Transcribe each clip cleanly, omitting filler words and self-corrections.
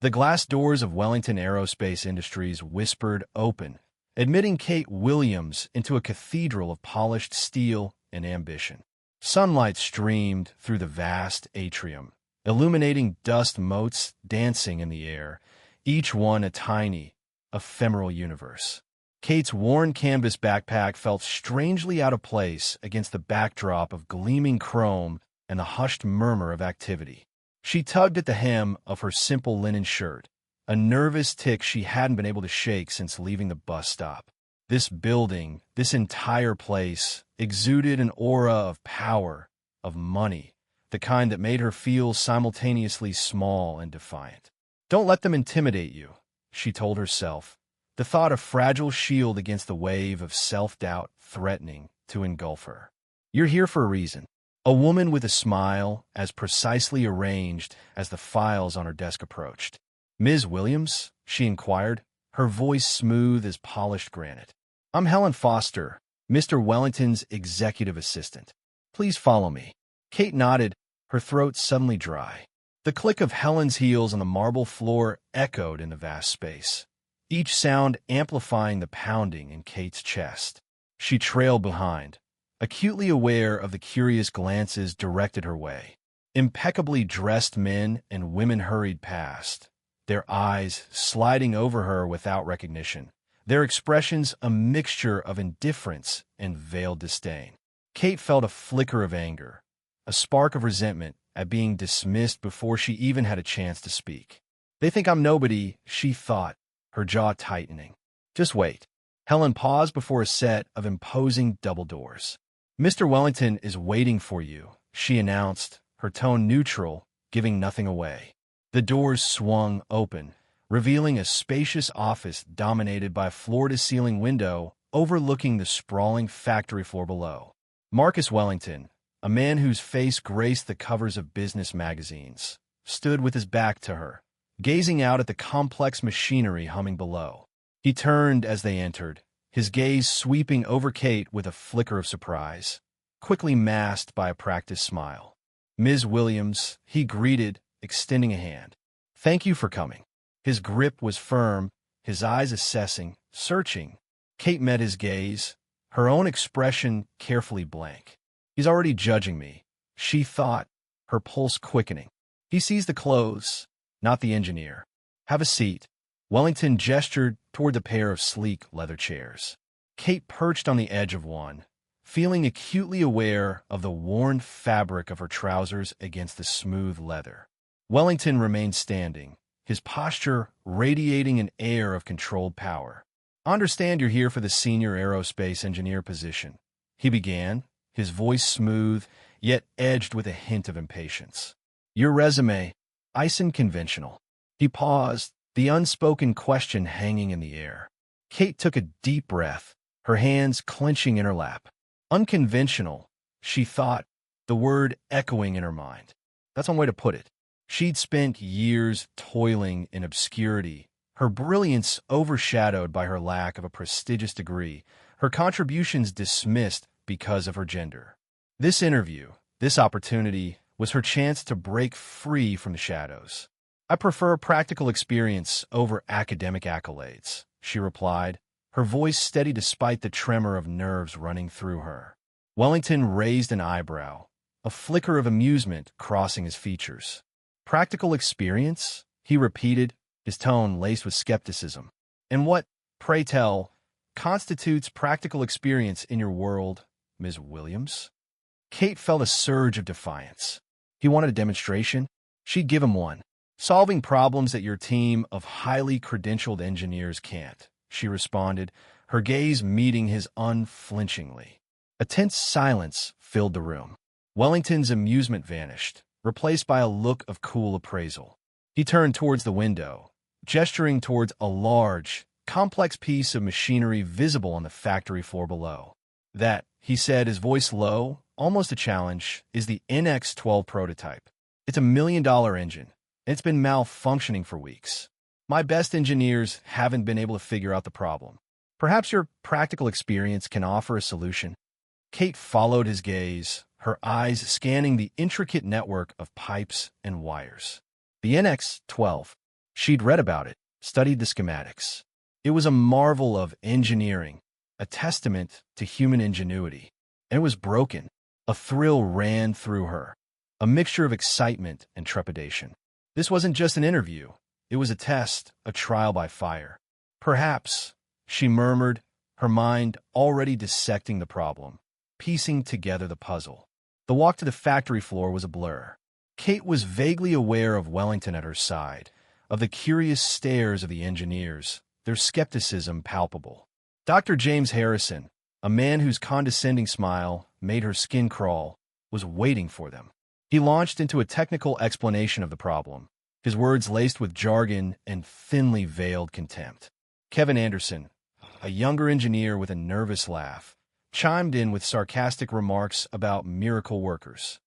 The glass doors of Wellington Aerospace Industries whispered open, admitting Kate Williams into a cathedral of polished steel and ambition. Sunlight streamed through the vast atrium, illuminating dust motes dancing in the air, each one a tiny, ephemeral universe. Kate's worn canvas backpack felt strangely out of place against the backdrop of gleaming chrome and the hushed murmur of activity. She tugged at the hem of her simple linen shirt, a nervous tic she hadn't been able to shake since leaving the bus stop. This building, this entire place, exuded an aura of power, of money, the kind that made her feel simultaneously small and defiant. "Don't let them intimidate you," she told herself, the thought a fragile shield against the wave of self-doubt threatening to engulf her. "You're here for a reason." A woman with a smile, as precisely arranged as the files on her desk approached. "Ms. Williams?" she inquired, her voice smooth as polished granite. "I'm Helen Foster, Mr. Wellington's executive assistant. Please follow me." Kate nodded, her throat suddenly dry. The click of Helen's heels on the marble floor echoed in the vast space, each sound amplifying the pounding in Kate's chest. She trailed behind, acutely aware of the curious glances directed her way. Impeccably dressed men and women hurried past, their eyes sliding over her without recognition, their expressions a mixture of indifference and veiled disdain. Kate felt a flicker of anger, a spark of resentment at being dismissed before she even had a chance to speak. "They think I'm nobody," she thought, her jaw tightening. "Just wait." Helen paused before a set of imposing double doors. "Mr. Wellington is waiting for you," she announced, her tone neutral, giving nothing away. The doors swung open, revealing a spacious office dominated by a floor-to-ceiling window overlooking the sprawling factory floor below. Marcus Wellington, a man whose face graced the covers of business magazines, stood with his back to her, gazing out at the complex machinery humming below. He turned as they entered, his gaze sweeping over Kate with a flicker of surprise, quickly masked by a practiced smile. "Ms. Williams," he greeted, extending a hand. "Thank you for coming." His grip was firm, his eyes assessing, searching. Kate met his gaze, her own expression carefully blank. "He's already judging me," she thought, her pulse quickening. "He sees the clothes, not the engineer. Have a seat." Wellington gestured toward the pair of sleek leather chairs. Kate perched on the edge of one, feeling acutely aware of the worn fabric of her trousers against the smooth leather. Wellington remained standing, his posture radiating an air of controlled power. "I understand you're here for the senior aerospace engineer position," he began, his voice smooth, yet edged with a hint of impatience. "Your resume, ice and conventional." He paused, the unspoken question hanging in the air. Kate took a deep breath, her hands clenching in her lap. Unconventional, she thought, the word echoing in her mind. That's one way to put it. She'd spent years toiling in obscurity, her brilliance overshadowed by her lack of a prestigious degree, her contributions dismissed because of her gender. This interview, this opportunity, was her chance to break free from the shadows. "I prefer practical experience over academic accolades," she replied, her voice steady despite the tremor of nerves running through her. Wellington raised an eyebrow, a flicker of amusement crossing his features. "Practical experience?" he repeated, his tone laced with skepticism. "And what, pray tell, constitutes practical experience in your world, Ms. Williams?" Kate felt a surge of defiance. He wanted a demonstration? She'd give him one. "Solving problems that your team of highly credentialed engineers can't," she responded, her gaze meeting his unflinchingly. A tense silence filled the room. Wellington's amusement vanished, replaced by a look of cool appraisal. He turned towards the window, gesturing towards a large, complex piece of machinery visible on the factory floor below. "That," he said, his voice low, almost a challenge, "is the NX-12 prototype. It's a $1 million engine. It's been malfunctioning for weeks. My best engineers haven't been able to figure out the problem. Perhaps your practical experience can offer a solution." Kate followed his gaze, her eyes scanning the intricate network of pipes and wires. "The NX-12. She'd read about it, studied the schematics. It was a marvel of engineering, a testament to human ingenuity. And it was broken. A thrill ran through her, a mixture of excitement and trepidation. This wasn't just an interview. It was a test, a trial by fire. Perhaps, she murmured, her mind already dissecting the problem, piecing together the puzzle. The walk to the factory floor was a blur. Kate was vaguely aware of Wellington at her side, of the curious stares of the engineers, their skepticism palpable. Dr. James Harrison, a man whose condescending smile made her skin crawl, was waiting for them. He launched into a technical explanation of the problem, his words laced with jargon and thinly veiled contempt. Kevin Anderson, a younger engineer with a nervous laugh, chimed in with sarcastic remarks about miracle workers.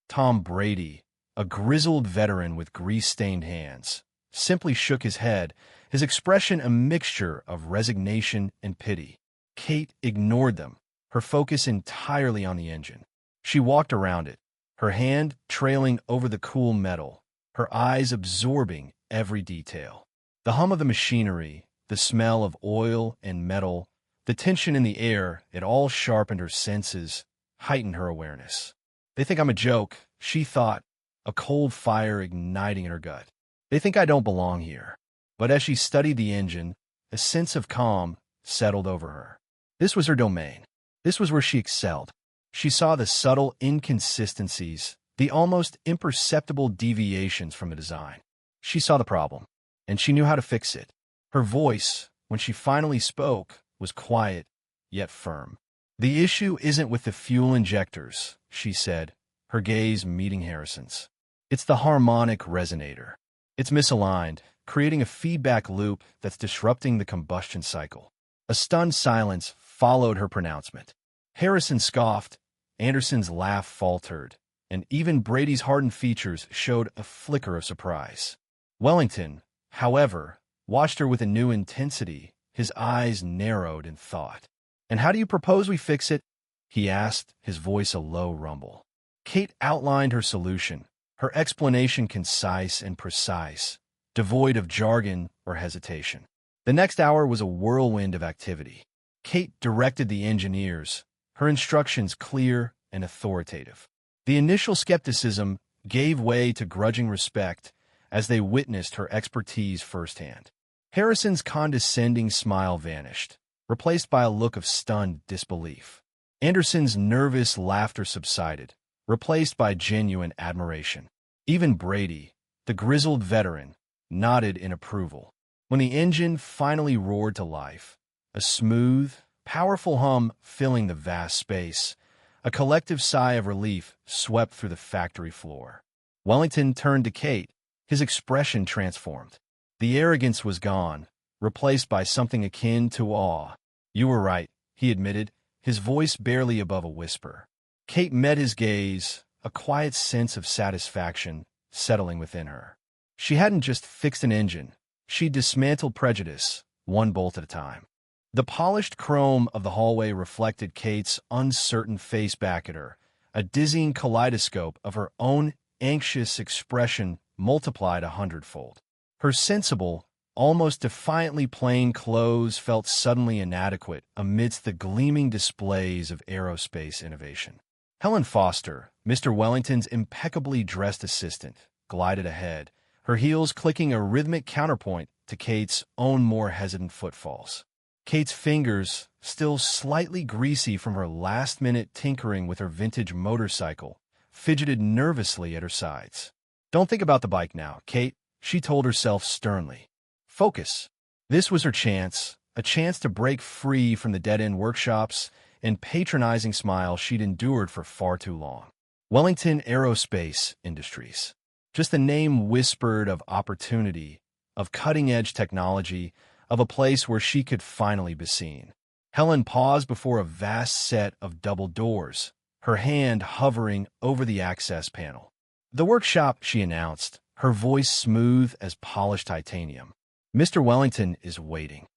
Tom Brady, a grizzled veteran with grease-stained hands, simply shook his head, his expression a mixture of resignation and pity. Kate ignored them, her focus entirely on the engine. She walked around it, her hand trailing over the cool metal, her eyes absorbing every detail. The hum of the machinery, the smell of oil and metal, the tension in the air, it all sharpened her senses, heightened her awareness. They think I'm a joke, she thought, a cold fire igniting in her gut. They think I don't belong here. But as she studied the engine, a sense of calm settled over her. This was her domain. This was where she excelled. She saw the subtle inconsistencies, the almost imperceptible deviations from the design. She saw the problem, and she knew how to fix it. Her voice, when she finally spoke, was quiet, yet firm. The issue isn't with the fuel injectors, she said, her gaze meeting Harrison's. It's the harmonic resonator. It's misaligned, creating a feedback loop that's disrupting the combustion cycle. A stunned silence followed her pronouncement. Harrison scoffed, Anderson's laugh faltered, and even Brady's hardened features showed a flicker of surprise. Wellington, however, watched her with a new intensity, his eyes narrowed in thought. "And how do you propose we fix it?" he asked, his voice a low rumble. Kate outlined her solution, her explanation concise and precise, devoid of jargon or hesitation. The next hour was a whirlwind of activity. Kate directed the engineers, her instructions clear and authoritative. The initial skepticism gave way to grudging respect as they witnessed her expertise firsthand. Harrison's condescending smile vanished, replaced by a look of stunned disbelief. Anderson's nervous laughter subsided, replaced by genuine admiration. Even Brady, the grizzled veteran, nodded in approval. When the engine finally roared to life, a smooth, powerful hum filling the vast space, a collective sigh of relief swept through the factory floor. Wellington turned to Kate, his expression transformed. The arrogance was gone, replaced by something akin to awe. "You were right," he admitted, his voice barely above a whisper. Kate met his gaze, a quiet sense of satisfaction settling within her. She hadn't just fixed an engine, she dismantled prejudice, one bolt at a time. The polished chrome of the hallway reflected Kate's uncertain face back at her, a dizzying kaleidoscope of her own anxious expression multiplied 100-fold. Her sensible, almost defiantly plain clothes felt suddenly inadequate amidst the gleaming displays of aerospace innovation. Helen Foster, Mr. Wellington's impeccably dressed assistant, glided ahead, her heels clicking a rhythmic counterpoint to Kate's own more hesitant footfalls. Kate's fingers, still slightly greasy from her last-minute tinkering with her vintage motorcycle, fidgeted nervously at her sides. "Don't think about the bike now, Kate," she told herself sternly. "Focus." This was her chance, a chance to break free from the dead-end workshops and patronizing smile she'd endured for far too long. Wellington Aerospace Industries. Just the name whispered of opportunity, of cutting-edge technology, of a place where she could finally be seen. Helen paused before a vast set of double doors, her hand hovering over the access panel. "The workshop," she announced, her voice smooth as polished titanium. "Mr. Wellington is waiting."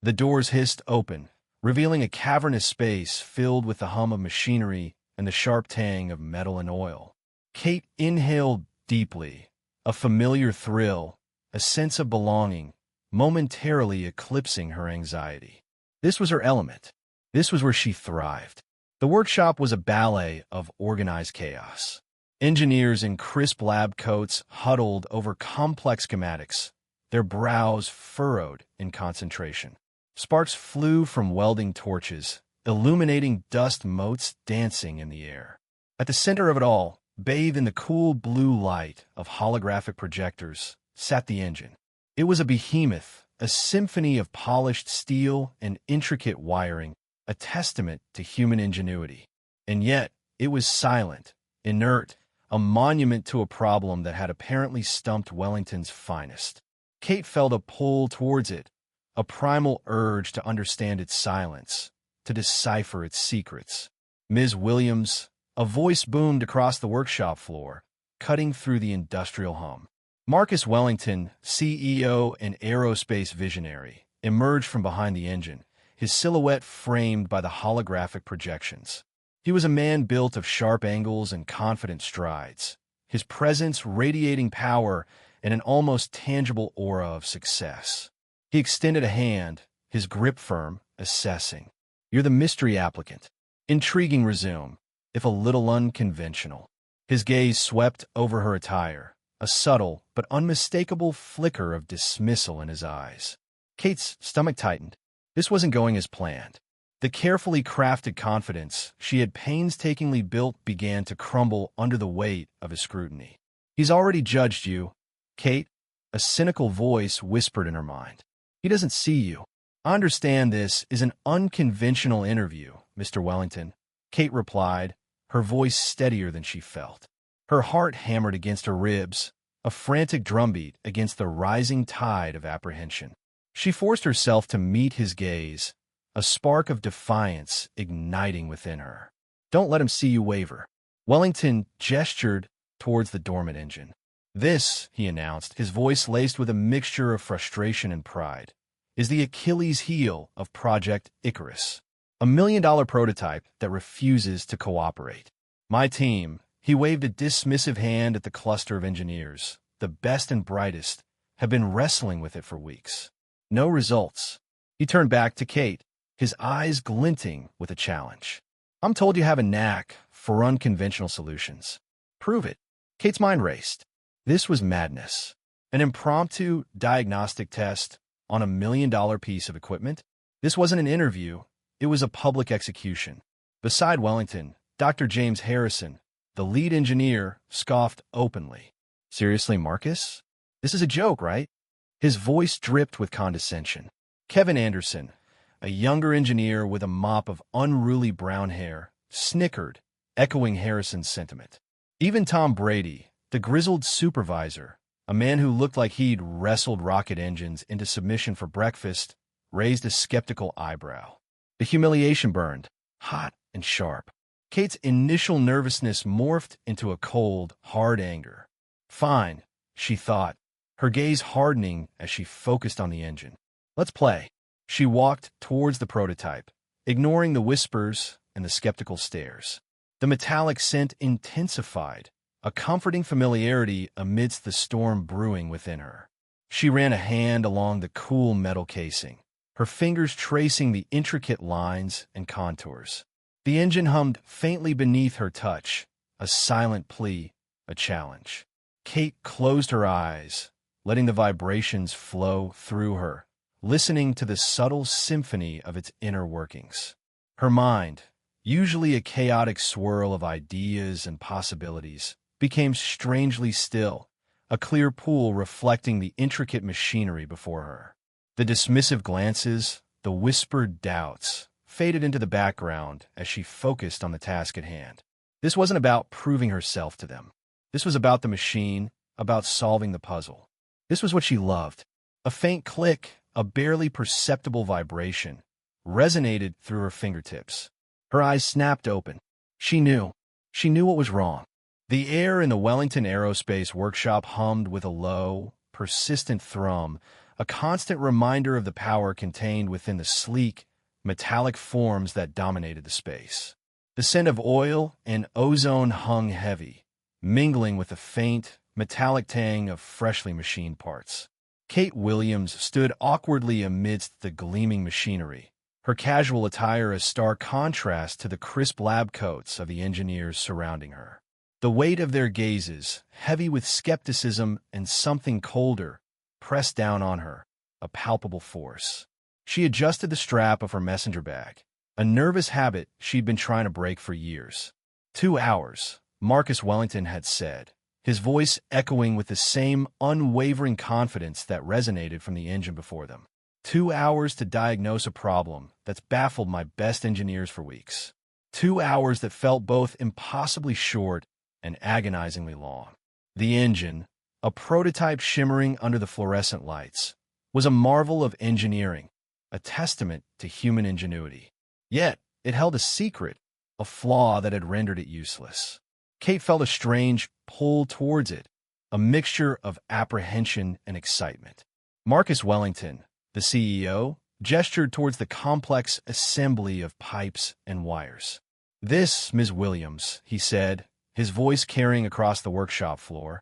The doors hissed open, revealing a cavernous space filled with the hum of machinery and the sharp tang of metal and oil. Kate inhaled deeply, a familiar thrill, a sense of belonging, momentarily eclipsing her anxiety. This was her element. This was where she thrived. The workshop was a ballet of organized chaos. Engineers in crisp lab coats huddled over complex schematics, their brows furrowed in concentration. Sparks flew from welding torches, illuminating dust motes dancing in the air. At the center of it all, bathed in the cool blue light of holographic projectors, sat the engine. It was a behemoth, a symphony of polished steel and intricate wiring, a testament to human ingenuity. And yet, it was silent, inert, a monument to a problem that had apparently stumped Wellington's finest. Kate felt a pull towards it, a primal urge to understand its silence, to decipher its secrets. "Ms. Williams," a voice boomed across the workshop floor, cutting through the industrial hum. Marcus Wellington, CEO and aerospace visionary, emerged from behind the engine, his silhouette framed by the holographic projections. He was a man built of sharp angles and confident strides, his presence radiating power and an almost tangible aura of success. He extended a hand, his grip firm, assessing. "You're the mystery applicant. Intriguing resume, if a little unconventional." His gaze swept over her attire, a subtle but unmistakable flicker of dismissal in his eyes. Kate's stomach tightened. This wasn't going as planned. The carefully crafted confidence she had painstakingly built began to crumble under the weight of his scrutiny. "He's already judged you, Kate," a cynical voice whispered in her mind. "He doesn't see you." "I understand this is an unconventional interview, Mr. Wellington," Kate replied, her voice steadier than she felt. Her heart hammered against her ribs, a frantic drumbeat against the rising tide of apprehension. She forced herself to meet his gaze, a spark of defiance igniting within her. "Don't let him see you waver." Wellington gestured towards the dormant engine. "This," he announced, his voice laced with a mixture of frustration and pride, "is the Achilles heel of Project Icarus, a $1 million prototype that refuses to cooperate. My team," he waved a dismissive hand at the cluster of engineers, "the best and brightest, have been wrestling with it for weeks. No results." He turned back to Kate, his eyes glinting with a challenge. "I'm told you have a knack for unconventional solutions. Prove it." Kate's mind raced. This was madness. An impromptu diagnostic test on $1 million piece of equipment? This wasn't an interview. It was a public execution. Beside Wellington, Dr. James Harrison, the lead engineer, scoffed openly. "Seriously, Marcus? This is a joke, right?" His voice dripped with condescension. Kevin Anderson, a younger engineer with a mop of unruly brown hair, snickered, echoing Harrison's sentiment. Even Tom Brady, the grizzled supervisor, a man who looked like he'd wrestled rocket engines into submission for breakfast, raised a skeptical eyebrow. The humiliation burned, hot and sharp. Kate's initial nervousness morphed into a cold, hard anger. "Fine," she thought, her gaze hardening as she focused on the engine. "Let's play." She walked towards the prototype, ignoring the whispers and the skeptical stares. The metallic scent intensified, a comforting familiarity amidst the storm brewing within her. She ran a hand along the cool metal casing, her fingers tracing the intricate lines and contours. The engine hummed faintly beneath her touch, a silent plea, a challenge. Kate closed her eyes, letting the vibrations flow through her, listening to the subtle symphony of its inner workings. Her mind, usually a chaotic swirl of ideas and possibilities, became strangely still, a clear pool reflecting the intricate machinery before her. The dismissive glances, the whispered doubts, faded into the background as she focused on the task at hand. This wasn't about proving herself to them. This was about the machine, about solving the puzzle. This was what she loved. A faint click, a barely perceptible vibration, resonated through her fingertips. Her eyes snapped open. She knew. She knew what was wrong. The air in the Wellington Aerospace workshop hummed with a low, persistent thrum, a constant reminder of the power contained within the sleek, metallic forms that dominated the space. The scent of oil and ozone hung heavy, mingling with the faint, metallic tang of freshly machined parts. Kate Williams stood awkwardly amidst the gleaming machinery, her casual attire a stark contrast to the crisp lab coats of the engineers surrounding her. The weight of their gazes, heavy with skepticism and something colder, pressed down on her, a palpable force. She adjusted the strap of her messenger bag, a nervous habit she'd been trying to break for years. 2 hours, Marcus Wellington had said, his voice echoing with the same unwavering confidence that resonated from the engine before them. 2 hours to diagnose a problem that's baffled my best engineers for weeks. 2 hours that felt both impossibly short and agonizingly long. The engine, a prototype shimmering under the fluorescent lights, was a marvel of engineering, a testament to human ingenuity. Yet, it held a secret, a flaw that had rendered it useless. Kate felt a strange pull towards it, a mixture of apprehension and excitement. Marcus Wellington, the CEO, gestured towards the complex assembly of pipes and wires. "This, Ms. Williams," he said, his voice carrying across the workshop floor,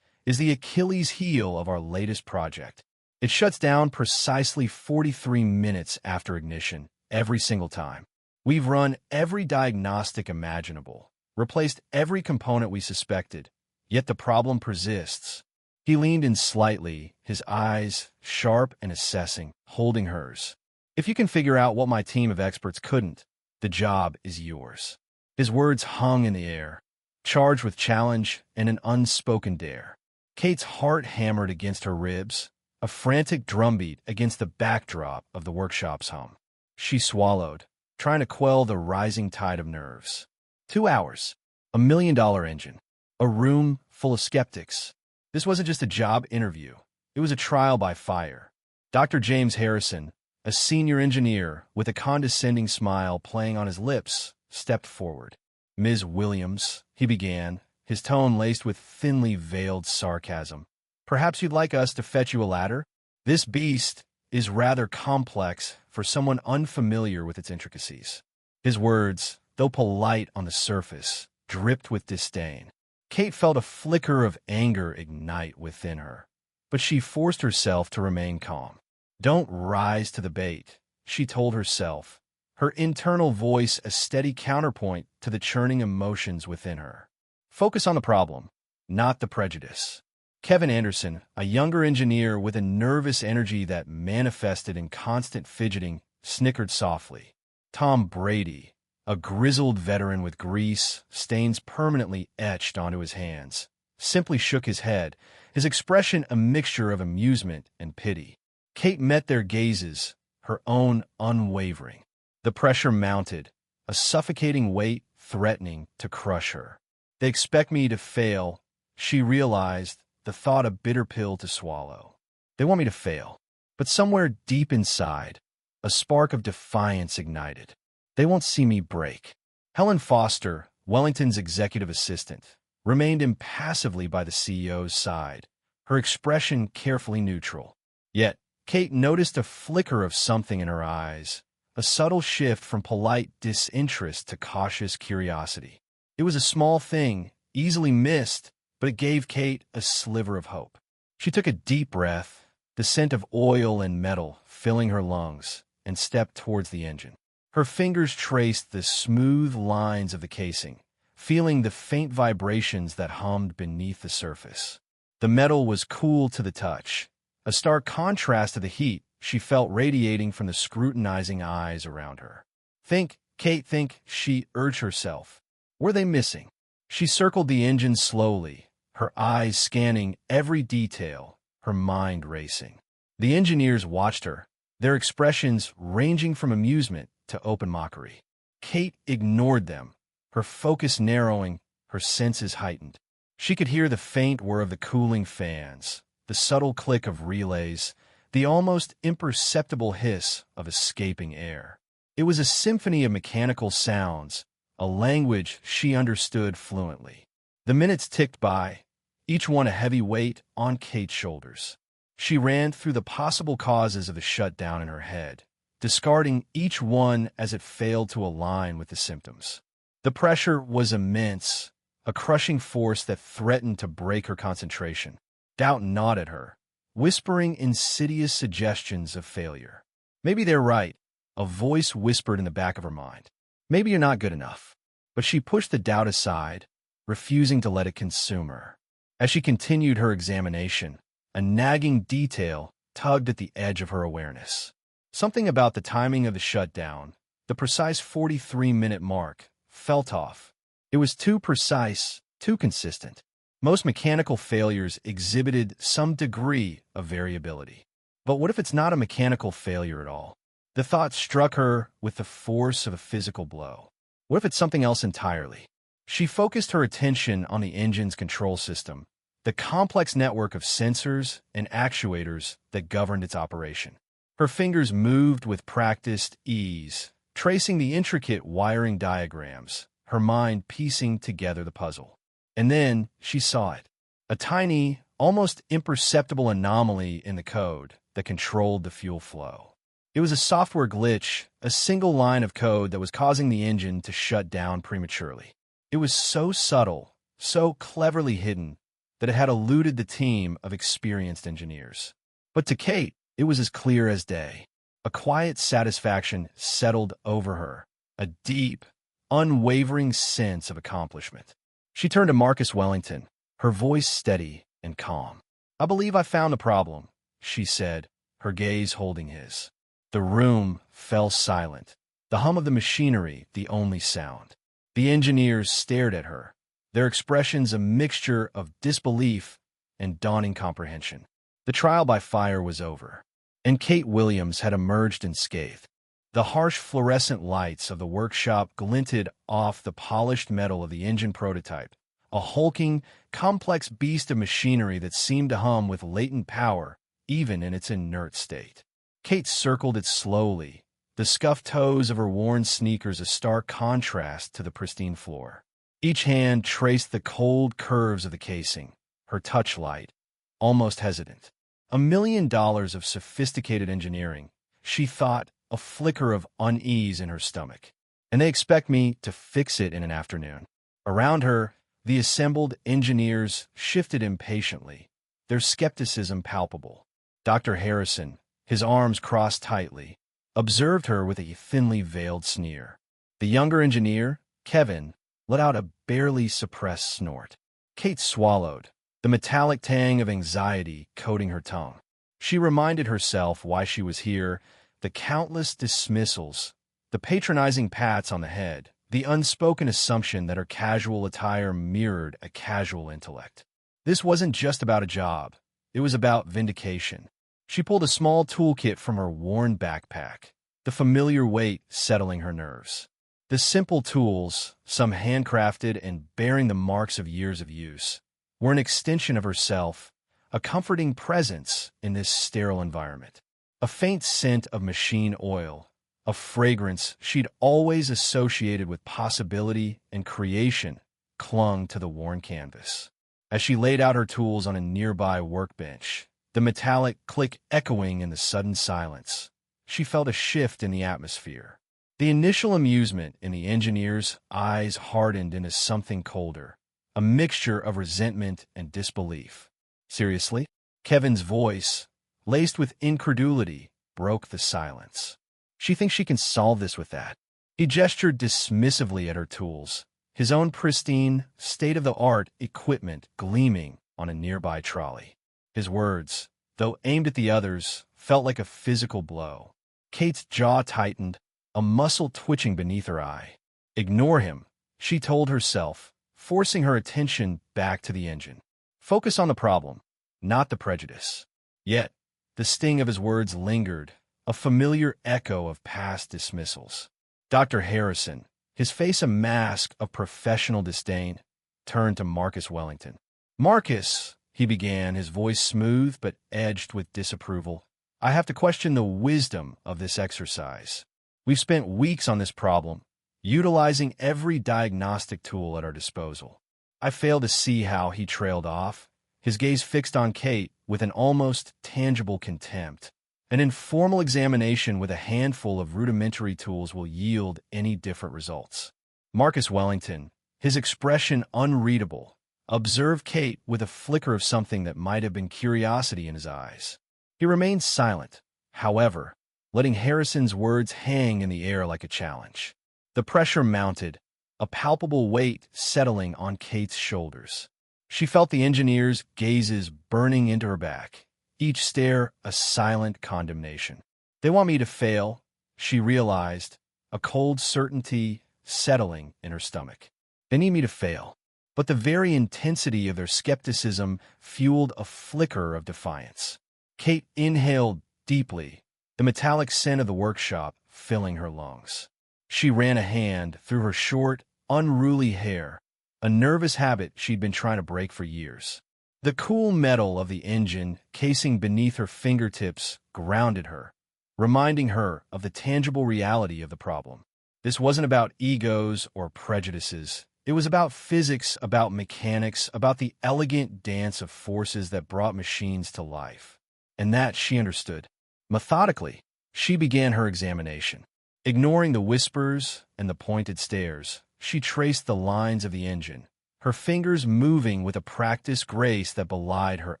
"is the Achilles heel of our latest project. It shuts down precisely 43 minutes after ignition, every single time. We've run every diagnostic imaginable, replaced every component we suspected, yet the problem persists." He leaned in slightly, his eyes sharp and assessing, holding hers. "If you can figure out what my team of experts couldn't, the job is yours." His words hung in the air, charged with challenge and an unspoken dare. Kate's heart hammered against her ribs, a frantic drumbeat against the backdrop of the workshop's hum. She swallowed, trying to quell the rising tide of nerves. 2 hours, $1 million engine, a room full of skeptics. This wasn't just a job interview. It was a trial by fire. Dr. James Harrison, a senior engineer with a condescending smile playing on his lips, stepped forward. "Ms. Williams," he began, his tone laced with thinly veiled sarcasm, "perhaps you'd like us to fetch you a ladder? This beast is rather complex for someone unfamiliar with its intricacies." His words, though polite on the surface, dripped with disdain. Kate felt a flicker of anger ignite within her, but she forced herself to remain calm. "Don't rise to the bait," she told herself, her internal voice a steady counterpoint to the churning emotions within her. "Focus on the problem, not the prejudice." Kevin Anderson, a younger engineer with a nervous energy that manifested in constant fidgeting, snickered softly. Tom Brady, a grizzled veteran with grease stains permanently etched onto his hands, simply shook his head, his expression a mixture of amusement and pity. Kate met their gazes, her own unwavering. The pressure mounted, a suffocating weight threatening to crush her. "They expect me to fail," she realized, the thought a bitter pill to swallow. "They want me to fail." But somewhere deep inside, a spark of defiance ignited. "They won't see me break." Helen Foster, Wellington's executive assistant, remained impassively by the CEO's side, her expression carefully neutral. Yet, Kate noticed a flicker of something in her eyes, a subtle shift from polite disinterest to cautious curiosity. It was a small thing, easily missed, but it gave Kate a sliver of hope. She took a deep breath, the scent of oil and metal filling her lungs, and stepped towards the engine. Her fingers traced the smooth lines of the casing, feeling the faint vibrations that hummed beneath the surface. The metal was cool to the touch, a stark contrast to the heat she felt radiating from the scrutinizing eyes around her. "Think, Kate, think," she urged herself. "Were they missing?" She circled the engine slowly, her eyes scanning every detail, her mind racing. The engineers watched her, their expressions ranging from amusement to open mockery. Kate ignored them, her focus narrowing, her senses heightened. She could hear the faint whir of the cooling fans, the subtle click of relays, the almost imperceptible hiss of escaping air. It was a symphony of mechanical sounds, a language she understood fluently. The minutes ticked by, each one a heavy weight on Kate's shoulders. She ran through the possible causes of the shutdown in her head, discarding each one as it failed to align with the symptoms. The pressure was immense, a crushing force that threatened to break her concentration. Doubt gnawed at her, whispering insidious suggestions of failure. Maybe they're right, a voice whispered in the back of her mind. Maybe you're not good enough. But she pushed the doubt aside, refusing to let it consume her. As she continued her examination, a nagging detail tugged at the edge of her awareness. Something about the timing of the shutdown, the precise 43-minute mark, felt off. It was too precise, too consistent. Most mechanical failures exhibited some degree of variability. But what if it's not a mechanical failure at all? The thought struck her with the force of a physical blow. What if it's something else entirely? She focused her attention on the engine's control system, the complex network of sensors and actuators that governed its operation. Her fingers moved with practiced ease, tracing the intricate wiring diagrams, her mind piecing together the puzzle. And then she saw it, a tiny, almost imperceptible anomaly in the code that controlled the fuel flow. It was a software glitch, a single line of code that was causing the engine to shut down prematurely. It was so subtle, so cleverly hidden, that it had eluded the team of experienced engineers. But to Kate, it was as clear as day. A quiet satisfaction settled over her, a deep, unwavering sense of accomplishment. She turned to Marcus Wellington, her voice steady and calm. "I believe I found the problem," she said, her gaze holding his. The room fell silent, the hum of the machinery the only sound. The engineers stared at her, their expressions a mixture of disbelief and dawning comprehension. The trial by fire was over, and Kate Williams had emerged unscathed. The harsh fluorescent lights of the workshop glinted off the polished metal of the engine prototype, a hulking, complex beast of machinery that seemed to hum with latent power even in its inert state. Kate circled it slowly, the scuffed toes of her worn sneakers a stark contrast to the pristine floor. Each hand traced the cold curves of the casing, her touch light, almost hesitant. $1 million of sophisticated engineering, she thought, a flicker of unease in her stomach. And they expect me to fix it in an afternoon. Around her, the assembled engineers shifted impatiently, their skepticism palpable. Dr. Harrison, his arms crossed tightly, observed her with a thinly veiled sneer. The younger engineer, Kevin, let out a barely suppressed snort. Kate swallowed, the metallic tang of anxiety coating her tongue. She reminded herself why she was here, the countless dismissals, the patronizing pats on the head, the unspoken assumption that her casual attire mirrored a casual intellect. This wasn't just about a job. It was about vindication. She pulled a small toolkit from her worn backpack, the familiar weight settling her nerves. The simple tools, some handcrafted and bearing the marks of years of use, were an extension of herself, a comforting presence in this sterile environment. A faint scent of machine oil, a fragrance she'd always associated with possibility and creation, clung to the worn canvas. As she laid out her tools on a nearby workbench, the metallic click echoing in the sudden silence, she felt a shift in the atmosphere. The initial amusement in the engineer's eyes hardened into something colder, a mixture of resentment and disbelief. "Seriously?" Kevin's voice, laced with incredulity, broke the silence. "She thinks she can solve this with that." He gestured dismissively at her tools, his own pristine, state-of-the-art equipment gleaming on a nearby trolley. His words, though aimed at the others, felt like a physical blow. Kate's jaw tightened, a muscle twitching beneath her eye. "Ignore him," she told herself, forcing her attention back to the engine. "Focus on the problem, not the prejudice." Yet, the sting of his words lingered, a familiar echo of past dismissals. Dr. Harrison, his face a mask of professional disdain, turned to Marcus Wellington. "Marcus," he began, his voice smooth but edged with disapproval, "I have to question the wisdom of this exercise. We've spent weeks on this problem, utilizing every diagnostic tool at our disposal." I fail to see how he trailed off, his gaze fixed on Kate with an almost tangible contempt. An informal examination with a handful of rudimentary tools will yield any different results. Marcus Wellington, his expression unreadable, observed Kate with a flicker of something that might have been curiosity in his eyes. He remained silent, however, letting Harrison's words hang in the air like a challenge. The pressure mounted, a palpable weight settling on Kate's shoulders. She felt the engineer's gazes burning into her back, each stare a silent condemnation. They want me to fail, she realized, a cold certainty settling in her stomach. They need me to fail. But the very intensity of their skepticism fueled a flicker of defiance. Kate inhaled deeply, the metallic scent of the workshop filling her lungs. She ran a hand through her short, unruly hair, a nervous habit she'd been trying to break for years. The cool metal of the engine casing beneath her fingertips grounded her, reminding her of the tangible reality of the problem. This wasn't about egos or prejudices. It was about physics, about mechanics, about the elegant dance of forces that brought machines to life. And that she understood. Methodically, she began her examination. Ignoring the whispers and the pointed stares, she traced the lines of the engine, her fingers moving with a practiced grace that belied her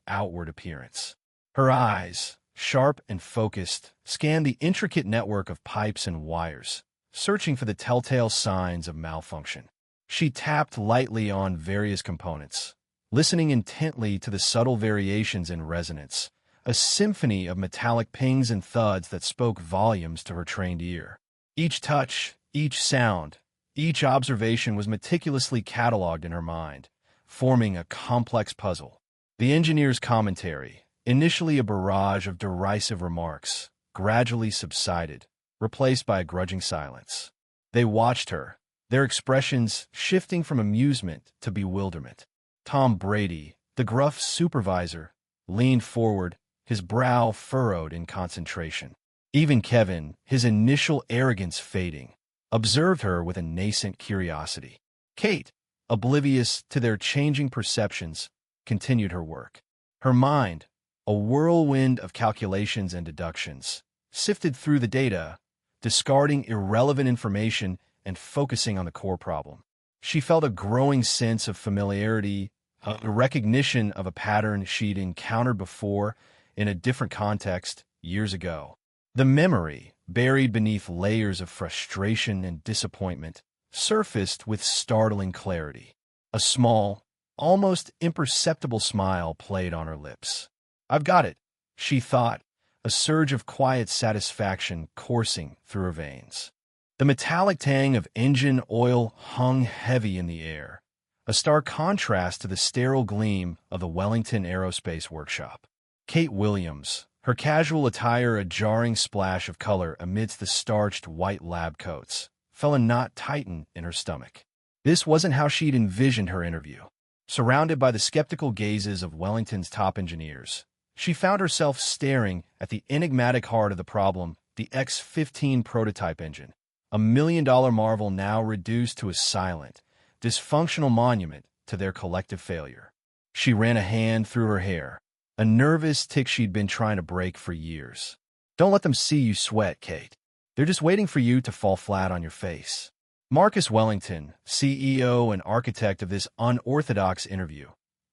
outward appearance. Her eyes, sharp and focused, scanned the intricate network of pipes and wires, searching for the telltale signs of malfunction. She tapped lightly on various components, listening intently to the subtle variations in resonance, a symphony of metallic pings and thuds that spoke volumes to her trained ear. Each touch, each sound, each observation was meticulously cataloged in her mind, forming a complex puzzle. The engineer's commentary, initially a barrage of derisive remarks, gradually subsided, replaced by a grudging silence. They watched her, their expressions shifting from amusement to bewilderment. Tom Brady, the gruff supervisor, leaned forward, his brow furrowed in concentration. Even Kevin, his initial arrogance fading, observed her with a nascent curiosity. Kate, oblivious to their changing perceptions, continued her work. Her mind, a whirlwind of calculations and deductions, sifted through the data, discarding irrelevant information and focusing on the core problem. She felt a growing sense of familiarity, a recognition of a pattern she'd encountered before in a different context years ago. The memory, buried beneath layers of frustration and disappointment, surfaced with startling clarity. A small, almost imperceptible smile played on her lips. "I've got it," she thought, a surge of quiet satisfaction coursing through her veins. The metallic tang of engine oil hung heavy in the air, a stark contrast to the sterile gleam of the Wellington Aerospace Workshop. Kate Williams, her casual attire a jarring splash of color amidst the starched white lab coats, felt a knot tighten in her stomach. This wasn't how she'd envisioned her interview. Surrounded by the skeptical gazes of Wellington's top engineers, she found herself staring at the enigmatic heart of the problem, the X-15 prototype engine, a million-dollar marvel now reduced to a silent, dysfunctional monument to their collective failure. She ran a hand through her hair, a nervous tic she'd been trying to break for years. "Don't let them see you sweat, Kate. They're just waiting for you to fall flat on your face." Marcus Wellington, CEO and architect of this unorthodox interview,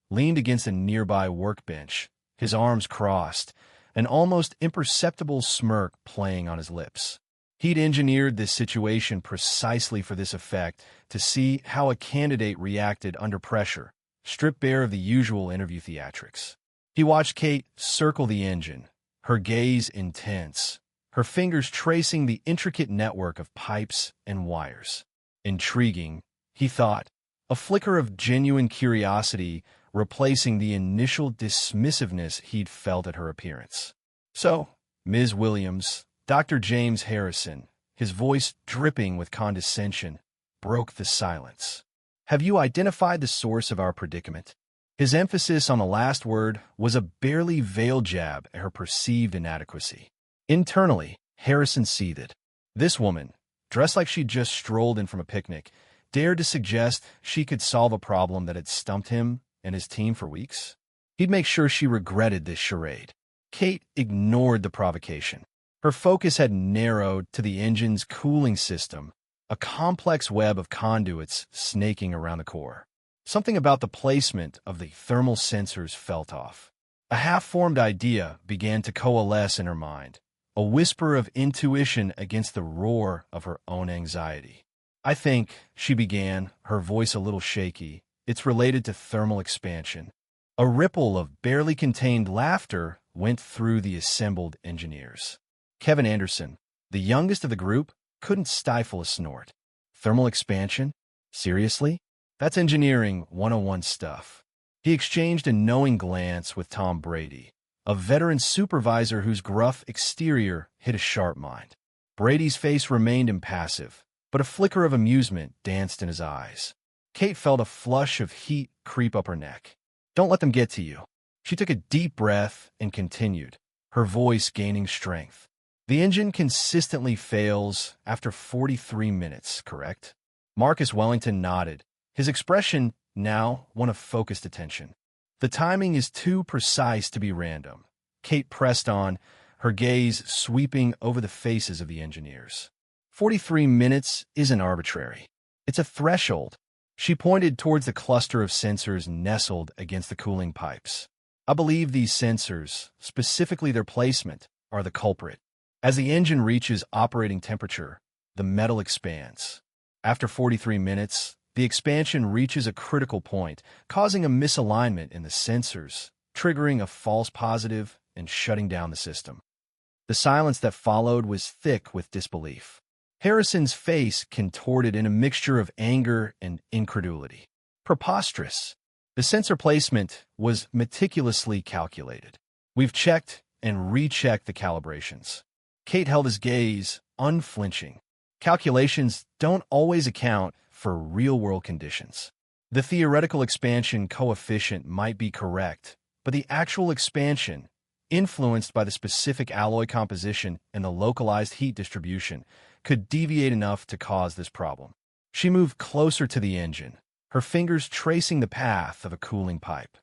leaned against a nearby workbench, his arms crossed, an almost imperceptible smirk playing on his lips. He'd engineered this situation precisely for this effect, to see how a candidate reacted under pressure, stripped bare of the usual interview theatrics. He watched Kate circle the engine, her gaze intense, her fingers tracing the intricate network of pipes and wires. Intriguing, he thought, a flicker of genuine curiosity replacing the initial dismissiveness he'd felt at her appearance. "So, Ms. Williams," Dr. James Harrison, his voice dripping with condescension, broke the silence. "Have you identified the source of our predicament?" His emphasis on the last word was a barely veiled jab at her perceived inadequacy. Internally, Harrison seethed. This woman, dressed like she'd just strolled in from a picnic, dared to suggest she could solve a problem that had stumped him and his team for weeks? He'd make sure she regretted this charade. Kate ignored the provocation. Her focus had narrowed to the engine's cooling system, a complex web of conduits snaking around the core. Something about the placement of the thermal sensors felt off. A half-formed idea began to coalesce in her mind, a whisper of intuition against the roar of her own anxiety. "I think," she began, her voice a little shaky, "it's related to thermal expansion." A ripple of barely contained laughter went through the assembled engineers. Kevin Anderson, the youngest of the group, couldn't stifle a snort. Thermal expansion? Seriously? That's engineering 101 stuff. He exchanged a knowing glance with Tom Brady, a veteran supervisor whose gruff exterior hid a sharp mind. Brady's face remained impassive, but a flicker of amusement danced in his eyes. Kate felt a flush of heat creep up her neck. "Don't let them get to you." She took a deep breath and continued, her voice gaining strength. "The engine consistently fails after 43 minutes, correct?" Marcus Wellington nodded, his expression now one of focused attention. "The timing is too precise to be random." Kate pressed on, her gaze sweeping over the faces of the engineers. 43 minutes isn't arbitrary. It's a threshold. She pointed towards the cluster of sensors nestled against the cooling pipes. "I believe these sensors, specifically their placement, are the culprit. As the engine reaches operating temperature, the metal expands. After 43 minutes, the expansion reaches a critical point, causing a misalignment in the sensors, triggering a false positive and shutting down the system." The silence that followed was thick with disbelief. Harrison's face contorted in a mixture of anger and incredulity. Preposterous. The sensor placement was meticulously calculated. "We've checked and rechecked the calibrations." Kate held his gaze, unflinching. "Calculations don't always account for real-world conditions. The theoretical expansion coefficient might be correct, but the actual expansion, influenced by the specific alloy composition and the localized heat distribution, could deviate enough to cause this problem." She moved closer to the engine, her fingers tracing the path of a cooling pipe.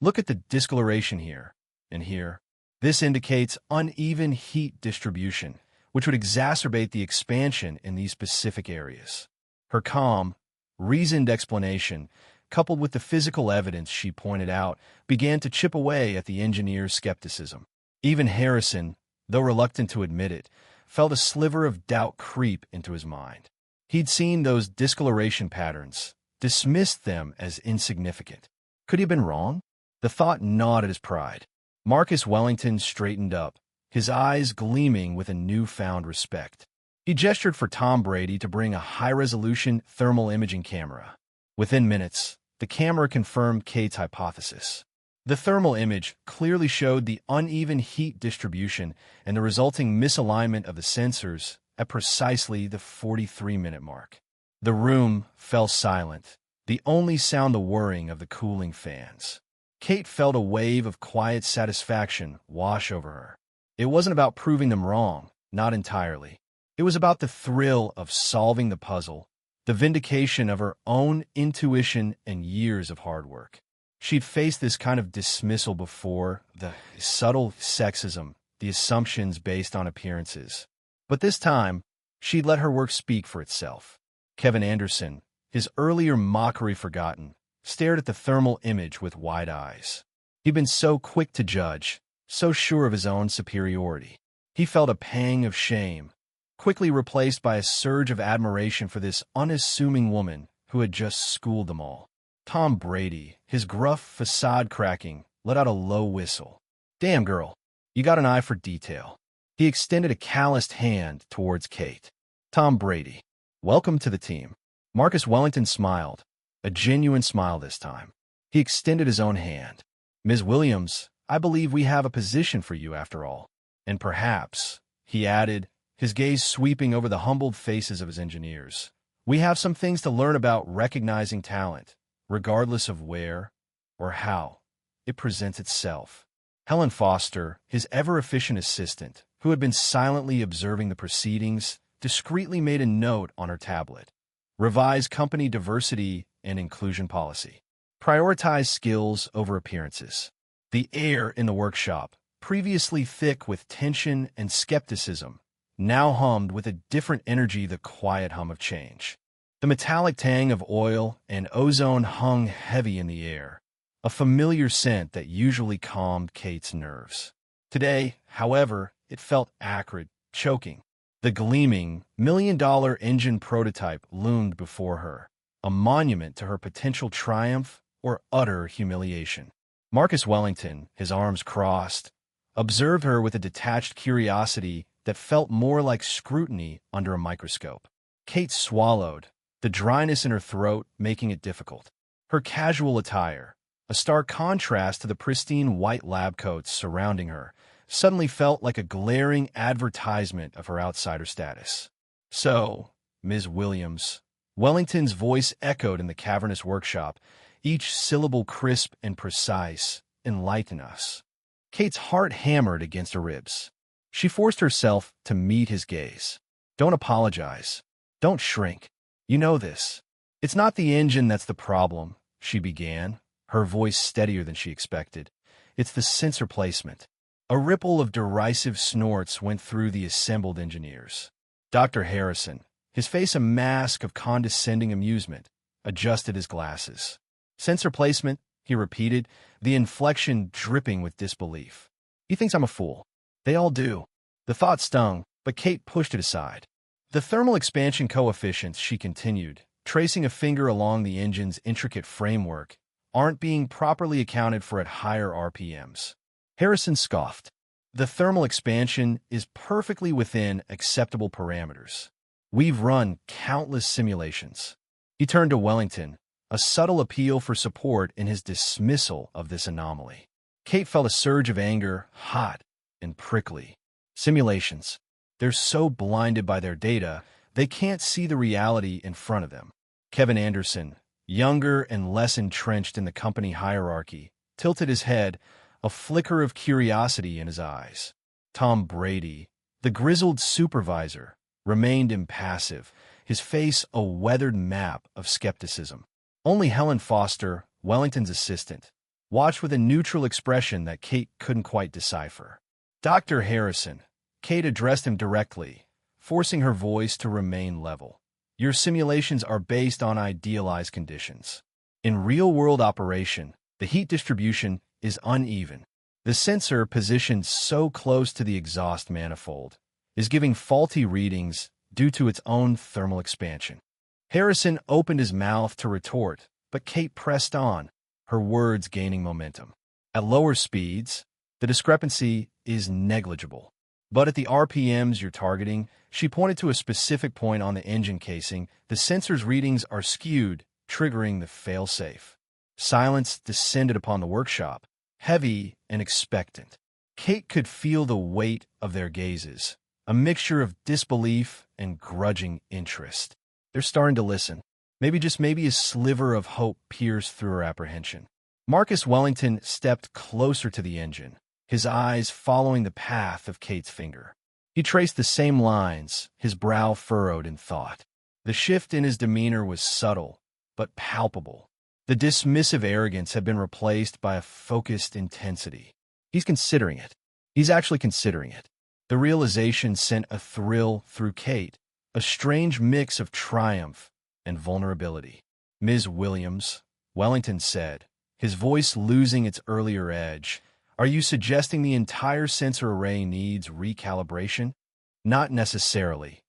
"Look at the discoloration here and here. This indicates uneven heat distribution, which would exacerbate the expansion in these specific areas." Her calm, reasoned explanation, coupled with the physical evidence she pointed out, began to chip away at the engineer's skepticism. Even Harrison, though reluctant to admit it, felt a sliver of doubt creep into his mind. He'd seen those discoloration patterns, dismissed them as insignificant. Could he have been wrong? The thought gnawed at his pride. Marcus Wellington straightened up, his eyes gleaming with a newfound respect. He gestured for Tom Brady to bring a high-resolution thermal imaging camera. Within minutes, the camera confirmed Kate's hypothesis. The thermal image clearly showed the uneven heat distribution and the resulting misalignment of the sensors at precisely the 43-minute mark. The room fell silent, the only sound the whirring of the cooling fans. Kate felt a wave of quiet satisfaction wash over her. It wasn't about proving them wrong, not entirely. It was about the thrill of solving the puzzle, the vindication of her own intuition and years of hard work. She'd faced this kind of dismissal before, the subtle sexism, the assumptions based on appearances. But this time, she'd let her work speak for itself. Kevin Anderson, his earlier mockery forgotten, stared at the thermal image with wide eyes. He'd been so quick to judge, so sure of his own superiority. He felt a pang of shame, quickly replaced by a surge of admiration for this unassuming woman who had just schooled them all. Tom Brady, his gruff facade cracking, let out a low whistle. "Damn, girl, you got an eye for detail." He extended a calloused hand towards Kate. "Tom Brady, welcome to the team." Marcus Wellington smiled, a genuine smile this time. He extended his own hand. "Ms. Williams, I believe we have a position for you after all. And perhaps," he added, his gaze sweeping over the humbled faces of his engineers, "we have some things to learn about recognizing talent, regardless of where or how it presents itself." Helen Foster, his ever-efficient assistant, who had been silently observing the proceedings, discreetly made a note on her tablet. "Revise company diversity and inclusion policy. Prioritize skills over appearances." The air in the workshop, previously thick with tension and skepticism, now hummed with a different energy, the quiet hum of change. The metallic tang of oil and ozone hung heavy in the air, a familiar scent that usually calmed Kate's nerves. Today, however, it felt acrid, choking. The gleaming, million-dollar engine prototype loomed before her, a monument to her potential triumph or utter humiliation. Marcus Wellington, his arms crossed, observed her with a detached curiosity that felt more like scrutiny under a microscope. Kate swallowed, the dryness in her throat making it difficult. Her casual attire, a stark contrast to the pristine white lab coats surrounding her, suddenly felt like a glaring advertisement of her outsider status. "So, Ms. Williams," Wellington's voice echoed in the cavernous workshop, each syllable crisp and precise. "Enlighten us." Kate's heart hammered against her ribs. She forced herself to meet his gaze. "Don't apologize. Don't shrink. You know this. It's not the engine that's the problem," she began, her voice steadier than she expected. "It's the sensor placement." A ripple of derisive snorts went through the assembled engineers. Dr. Harrison, his face a mask of condescending amusement, adjusted his glasses. "Sensor placement," he repeated, the inflection dripping with disbelief. "He thinks I'm a fool. They all do." The thought stung, but Kate pushed it aside. "The thermal expansion coefficients," she continued, tracing a finger along the engine's intricate framework, "aren't being properly accounted for at higher RPMs. Harrison scoffed. "The thermal expansion is perfectly within acceptable parameters. We've run countless simulations." He turned to Wellington, a subtle appeal for support in his dismissal of this anomaly. Kate felt a surge of anger, hot and prickly. Simulations. They're so blinded by their data, they can't see the reality in front of them. Kevin Anderson, younger and less entrenched in the company hierarchy, tilted his head, a flicker of curiosity in his eyes. Tom Brady, the grizzled supervisor, remained impassive, his face a weathered map of skepticism. Only Helen Foster, Wellington's assistant, watched with a neutral expression that Kate couldn't quite decipher. "Dr. Harrison," Kate addressed him directly, forcing her voice to remain level. "Your simulations are based on idealized conditions. In real-world operation, the heat distribution is uneven. The sensor, positioned so close to the exhaust manifold, is giving faulty readings due to its own thermal expansion." Harrison opened his mouth to retort, but Kate pressed on, her words gaining momentum. "At lower speeds, the discrepancy is negligible. But at the RPMs you're targeting," she pointed to a specific point on the engine casing, "the sensor's readings are skewed, triggering the fail-safe." Silence descended upon the workshop, heavy and expectant. Kate could feel the weight of their gazes, a mixture of disbelief and grudging interest. They're starting to listen. Maybe, just maybe, a sliver of hope pierced through her apprehension. Marcus Wellington stepped closer to the engine, his eyes following the path of Kate's finger. He traced the same lines, his brow furrowed in thought. The shift in his demeanor was subtle, but palpable. The dismissive arrogance had been replaced by a focused intensity. He's considering it. He's actually considering it. The realization sent a thrill through Kate, a strange mix of triumph and vulnerability. "Ms. Williams," Wellington said, his voice losing its earlier edge, "are you suggesting the entire sensor array needs recalibration?" "Not necessarily,"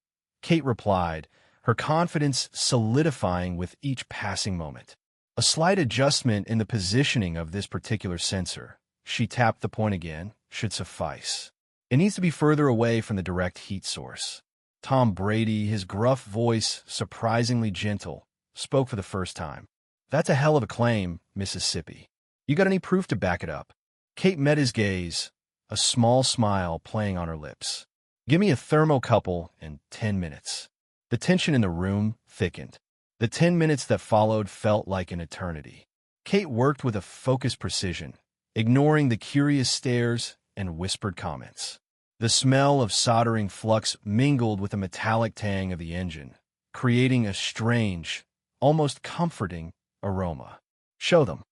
Kate replied, her confidence solidifying with each passing moment. "A slight adjustment in the positioning of this particular sensor," she tapped the point again, "should suffice. It needs to be further away from the direct heat source." Tom Brady, his gruff voice surprisingly gentle, spoke for the first time. "That's a hell of a claim, Mississippi. You got any proof to back it up?" Kate met his gaze, a small smile playing on her lips. "Give me a thermocouple in 10 minutes. The tension in the room thickened. The 10 minutes that followed felt like an eternity. Kate worked with a focused precision, ignoring the curious stares and whispered comments. The smell of soldering flux mingled with the metallic tang of the engine, creating a strange, almost comforting aroma. Show them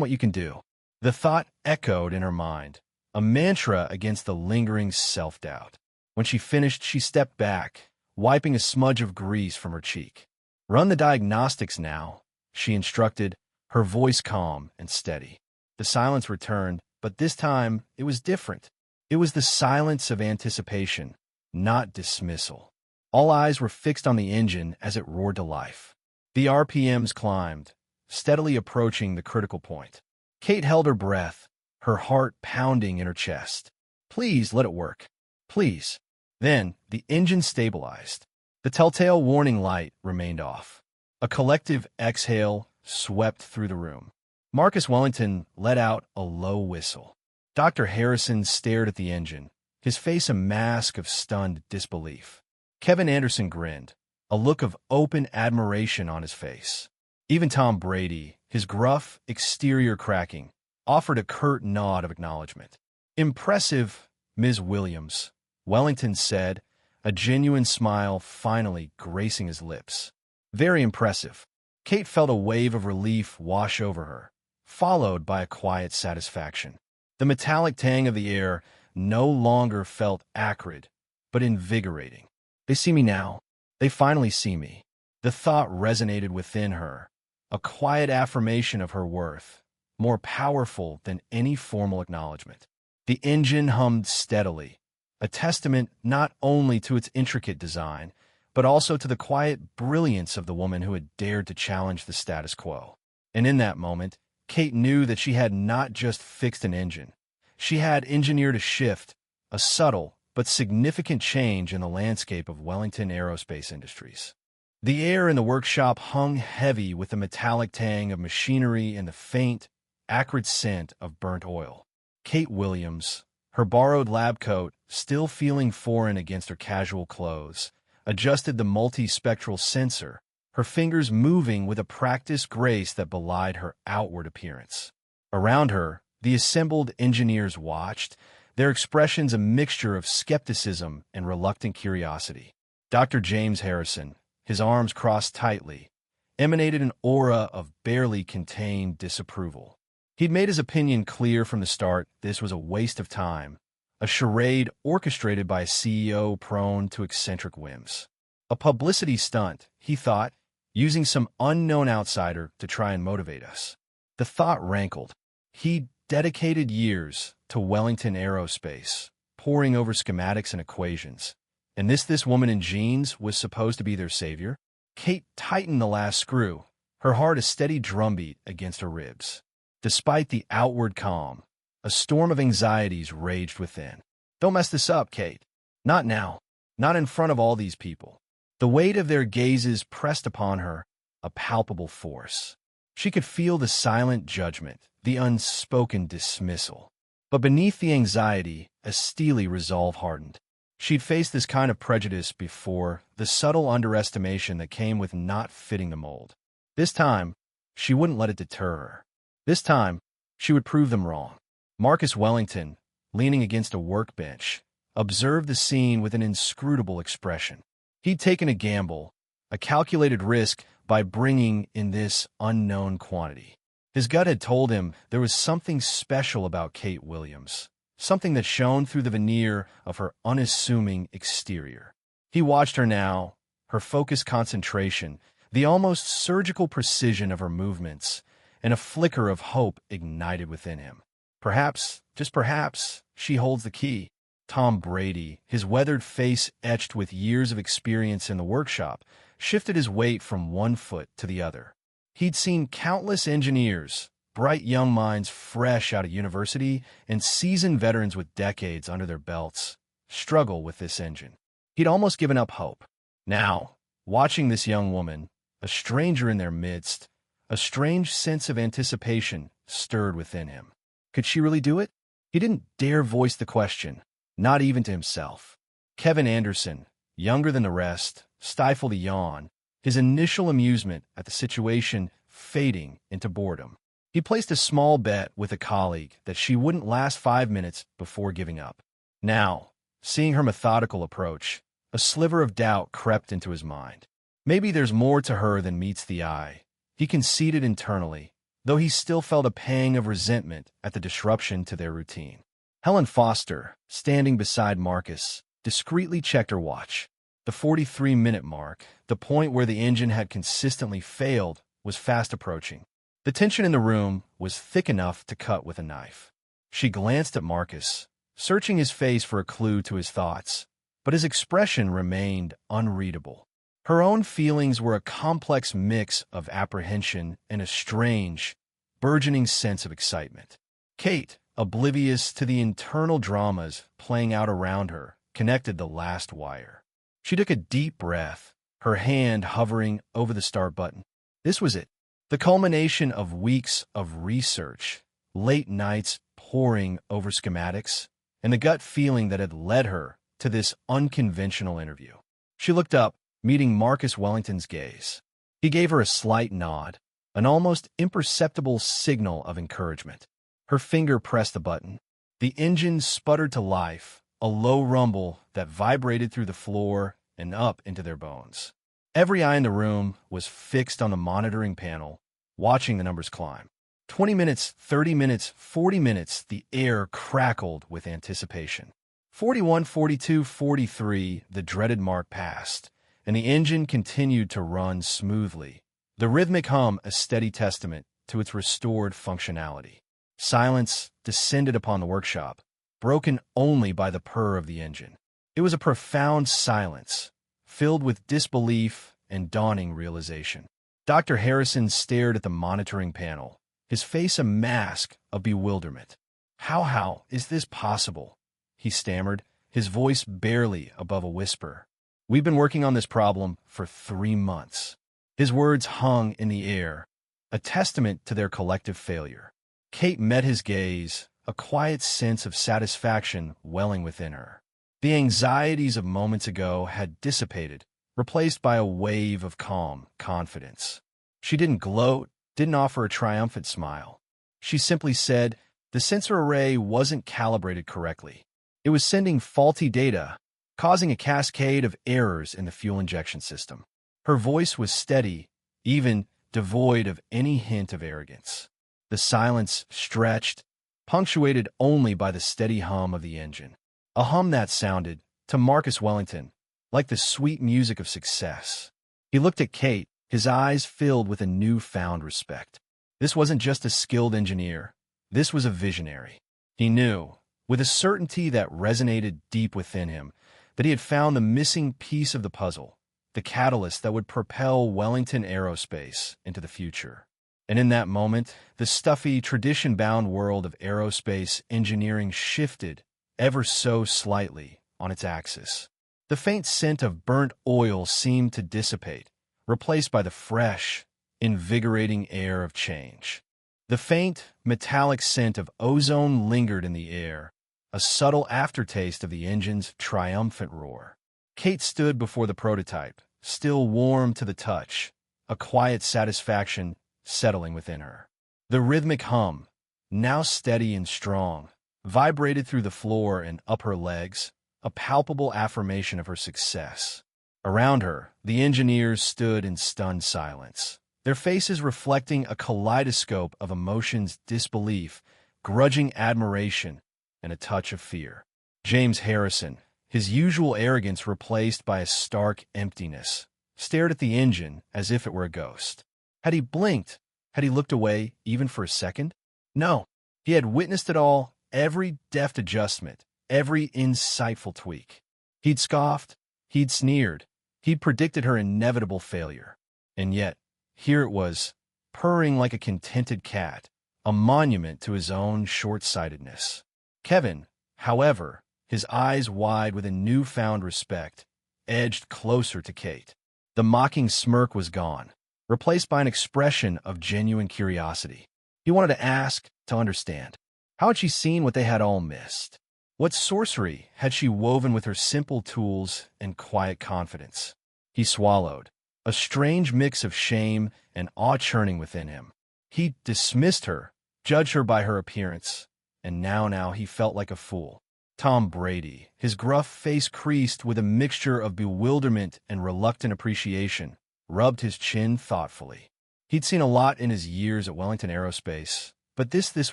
what you can do." The thought echoed in her mind, a mantra against the lingering self-doubt. When she finished, she stepped back, wiping a smudge of grease from her cheek. "Run the diagnostics now," she instructed, her voice calm and steady. The silence returned, but this time it was different. It was the silence of anticipation, not dismissal. All eyes were fixed on the engine as it roared to life. The RPMs climbed, steadily approaching the critical point. Kate held her breath, her heart pounding in her chest. Please let it work. Please. Then the engine stabilized. The telltale warning light remained off. A collective exhale swept through the room. Marcus Wellington let out a low whistle. Dr. Harrison stared at the engine, his face a mask of stunned disbelief. Kevin Anderson grinned, a look of open admiration on his face. Even Tom Brady, his gruff exterior cracking, offered a curt nod of acknowledgement. "Impressive, Ms. Williams," Wellington said, a genuine smile finally gracing his lips. "Very impressive." Kate felt a wave of relief wash over her, followed by a quiet satisfaction. The metallic tang of the air no longer felt acrid, but invigorating. "They see me now. They finally see me." The thought resonated within her, a quiet affirmation of her worth, more powerful than any formal acknowledgement. The engine hummed steadily, a testament not only to its intricate design, but also to the quiet brilliance of the woman who had dared to challenge the status quo. And in that moment, Kate knew that she had not just fixed an engine. She had engineered a shift, a subtle but significant change in the landscape of Wellington Aerospace Industries. The air in the workshop hung heavy with the metallic tang of machinery and the faint, acrid scent of burnt oil. Kate Williams, her borrowed lab coat still feeling foreign against her casual clothes, adjusted the multispectral sensor, her fingers moving with a practiced grace that belied her outward appearance. Around her, the assembled engineers watched, their expressions a mixture of skepticism and reluctant curiosity. Dr. James Harrison, his arms crossed tightly, emanated an aura of barely contained disapproval. He'd made his opinion clear from the start: this was a waste of time, a charade orchestrated by a CEO prone to eccentric whims. A publicity stunt, he thought, using some unknown outsider to try and motivate us. The thought rankled. He'd dedicated years to Wellington Aerospace, poring over schematics and equations. And this woman in jeans was supposed to be their savior? Kate tightened the last screw, her heart a steady drumbeat against her ribs. Despite the outward calm, a storm of anxieties raged within. "Don't mess this up, Kate. Not now. Not in front of all these people." The weight of their gazes pressed upon her, a palpable force. She could feel the silent judgment, the unspoken dismissal. But beneath the anxiety, a steely resolve hardened. She'd faced this kind of prejudice before, the subtle underestimation that came with not fitting the mold. This time, she wouldn't let it deter her. This time, she would prove them wrong. Marcus Wellington, leaning against a workbench, observed the scene with an inscrutable expression. He'd taken a gamble, a calculated risk, by bringing in this unknown quantity. His gut had told him there was something special about Kate Williams, something that shone through the veneer of her unassuming exterior. He watched her now, her focused concentration, the almost surgical precision of her movements, and a flicker of hope ignited within him. Perhaps, just perhaps, she holds the key. Tom Brady, his weathered face etched with years of experience in the workshop, shifted his weight from one foot to the other. He'd seen countless engineers, bright young minds fresh out of university, and seasoned veterans with decades under their belts, struggle with this engine. He'd almost given up hope. Now, watching this young woman, a stranger in their midst, a strange sense of anticipation stirred within him. Could she really do it? He didn't dare voice the question, not even to himself. Kevin Anderson, younger than the rest, stifled a yawn, his initial amusement at the situation fading into boredom. He placed a small bet with a colleague that she wouldn't last 5 minutes before giving up. Now, seeing her methodical approach, a sliver of doubt crept into his mind. Maybe there's more to her than meets the eye. He conceded internally, though he still felt a pang of resentment at the disruption to their routine. Helen Foster, standing beside Marcus, discreetly checked her watch. The 43-minute mark, the point where the engine had consistently failed, was fast approaching. The tension in the room was thick enough to cut with a knife. She glanced at Marcus, searching his face for a clue to his thoughts, but his expression remained unreadable. Her own feelings were a complex mix of apprehension and a strange, burgeoning sense of excitement. Kate, oblivious to the internal dramas playing out around her, connected the last wire. She took a deep breath, her hand hovering over the start button. This was it, the culmination of weeks of research, late nights poring over schematics, and the gut feeling that had led her to this unconventional interview. She looked up, meeting Marcus Wellington's gaze. He gave her a slight nod, an almost imperceptible signal of encouragement. Her finger pressed the button. The engine sputtered to life, a low rumble that vibrated through the floor and up into their bones. Every eye in the room was fixed on the monitoring panel, watching the numbers climb. 20 minutes, 30 minutes, 40 minutes, the air crackled with anticipation. 41, 42, 43, the dreaded mark passed, and the engine continued to run smoothly, the rhythmic hum a steady testament to its restored functionality. Silence descended upon the workshop, broken only by the purr of the engine. It was a profound silence, filled with disbelief and dawning realization. Dr. Harrison stared at the monitoring panel, his face a mask of bewilderment. How is this possible?" he stammered, his voice barely above a whisper. "We've been working on this problem for 3 months." His words hung in the air, a testament to their collective failure. Kate met his gaze, a quiet sense of satisfaction welling within her. The anxieties of moments ago had dissipated, replaced by a wave of calm confidence. She didn't gloat, didn't offer a triumphant smile. She simply said the sensor array wasn't calibrated correctly. It was sending faulty data, causing a cascade of errors in the fuel injection system. Her voice was steady, even devoid of any hint of arrogance. The silence stretched, punctuated only by the steady hum of the engine. A hum that sounded, to Marcus Wellington, like the sweet music of success. He looked at Kate, his eyes filled with a newfound respect. This wasn't just a skilled engineer. This was a visionary. He knew, with a certainty that resonated deep within him, that he had found the missing piece of the puzzle, the catalyst that would propel Wellington Aerospace into the future. And in that moment, the stuffy, tradition-bound world of aerospace engineering shifted ever so slightly on its axis. The faint scent of burnt oil seemed to dissipate, replaced by the fresh, invigorating air of change. The faint, metallic scent of ozone lingered in the air, a subtle aftertaste of the engine's triumphant roar. Kate stood before the prototype, still warm to the touch, a quiet satisfaction settling within her. The rhythmic hum, now steady and strong, vibrated through the floor and up her legs, a palpable affirmation of her success. Around her, the engineers stood in stunned silence, their faces reflecting a kaleidoscope of emotions: disbelief, grudging admiration, and a touch of fear. James Harrison, his usual arrogance replaced by a stark emptiness, stared at the engine as if it were a ghost. Had he blinked? Had he looked away even for a second? No. He had witnessed it all, every deft adjustment, every insightful tweak. He'd scoffed, he'd sneered, he'd predicted her inevitable failure. And yet, here it was, purring like a contented cat, a monument to his own short-sightedness. Kevin, however, his eyes wide with a newfound respect, edged closer to Kate. The mocking smirk was gone, replaced by an expression of genuine curiosity. He wanted to ask, to understand. How had she seen what they had all missed? What sorcery had she woven with her simple tools and quiet confidence? He swallowed, a strange mix of shame and awe churning within him. He dismissed her, judged her by her appearance, and now he felt like a fool. Tom Brady, his gruff face creased with a mixture of bewilderment and reluctant appreciation, rubbed his chin thoughtfully. He'd seen a lot in his years at Wellington Aerospace, but this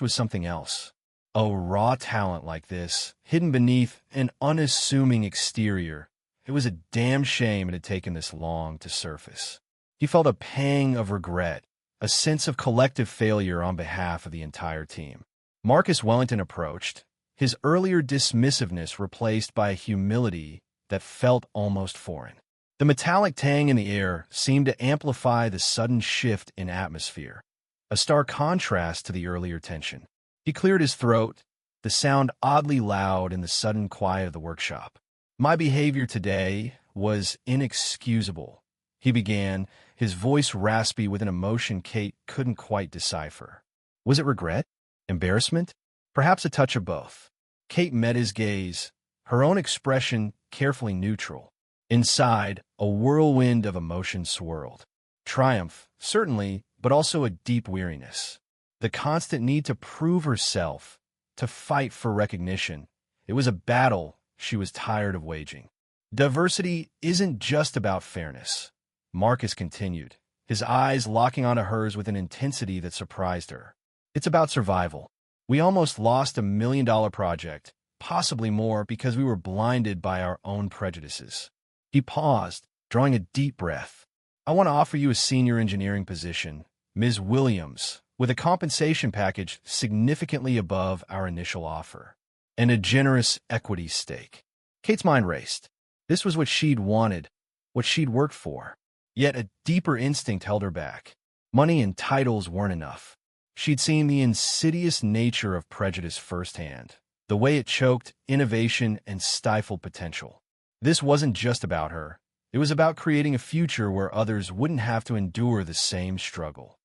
was something else. A raw talent like this, hidden beneath an unassuming exterior, It was a damn shame it had taken this long to surface. He felt a pang of regret, a sense of collective failure on behalf of the entire team. Marcus Wellington approached, his earlier dismissiveness replaced by a humility that felt almost foreign. The metallic tang in the air seemed to amplify the sudden shift in atmosphere, a stark contrast to the earlier tension. He cleared his throat, the sound oddly loud in the sudden quiet of the workshop. "My behavior today was inexcusable," he began, his voice raspy with an emotion Kate couldn't quite decipher. Was it regret? Embarrassment? Perhaps a touch of both. Kate met his gaze, her own expression carefully neutral. Inside, a whirlwind of emotion swirled. Triumph, certainly, but also a deep weariness. The constant need to prove herself, to fight for recognition. It was a battle she was tired of waging. Diversity isn't just about fairness, Marcus continued, his eyes locking onto hers with an intensity that surprised her. It's about survival. We almost lost $1 million project, possibly more because we were blinded by our own prejudices. He paused, drawing a deep breath. "I want to offer you a senior engineering position, Ms. Williams, with a compensation package significantly above our initial offer, and a generous equity stake." Kate's mind raced. This was what she'd wanted, what she'd worked for. Yet a deeper instinct held her back. Money and titles weren't enough. She'd seen the insidious nature of prejudice firsthand, the way it choked innovation and stifled potential. This wasn't just about her. It was about creating a future where others wouldn't have to endure the same struggle.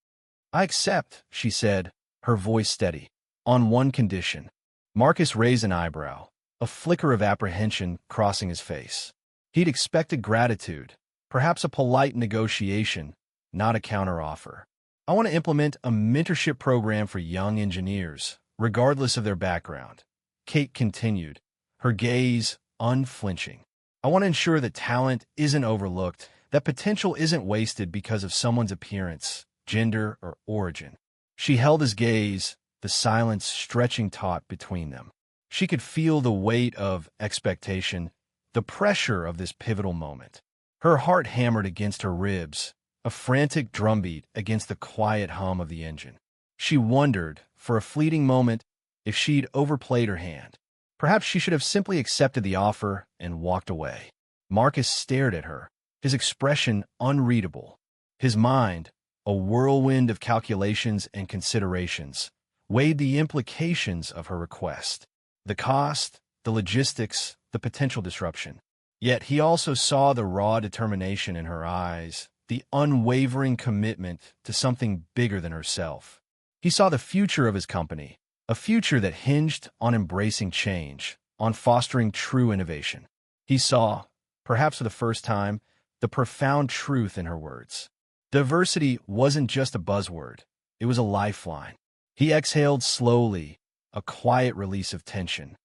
"I accept," she said, her voice steady. "On one condition." Marcus raised an eyebrow, a flicker of apprehension crossing his face. He'd expected gratitude, perhaps a polite negotiation, not a counteroffer. "I want to implement a mentorship program for young engineers, regardless of their background," Kate continued, her gaze unflinching. "I want to ensure that talent isn't overlooked, that potential isn't wasted because of someone's appearance, gender, or origin." She held his gaze, the silence stretching taut between them. She could feel the weight of expectation, the pressure of this pivotal moment. Her heart hammered against her ribs, a frantic drumbeat against the quiet hum of the engine. She wondered, for a fleeting moment, if she'd overplayed her hand. Perhaps she should have simply accepted the offer and walked away. Marcus stared at her, his expression unreadable. His mind, a whirlwind of calculations and considerations, weighed the implications of her request. The cost, the logistics, the potential disruption. Yet he also saw the raw determination in her eyes, the unwavering commitment to something bigger than herself. He saw the future of his company, a future that hinged on embracing change, on fostering true innovation. He saw, perhaps for the first time, the profound truth in her words. Diversity wasn't just a buzzword, it was a lifeline. He exhaled slowly, a quiet release of tension.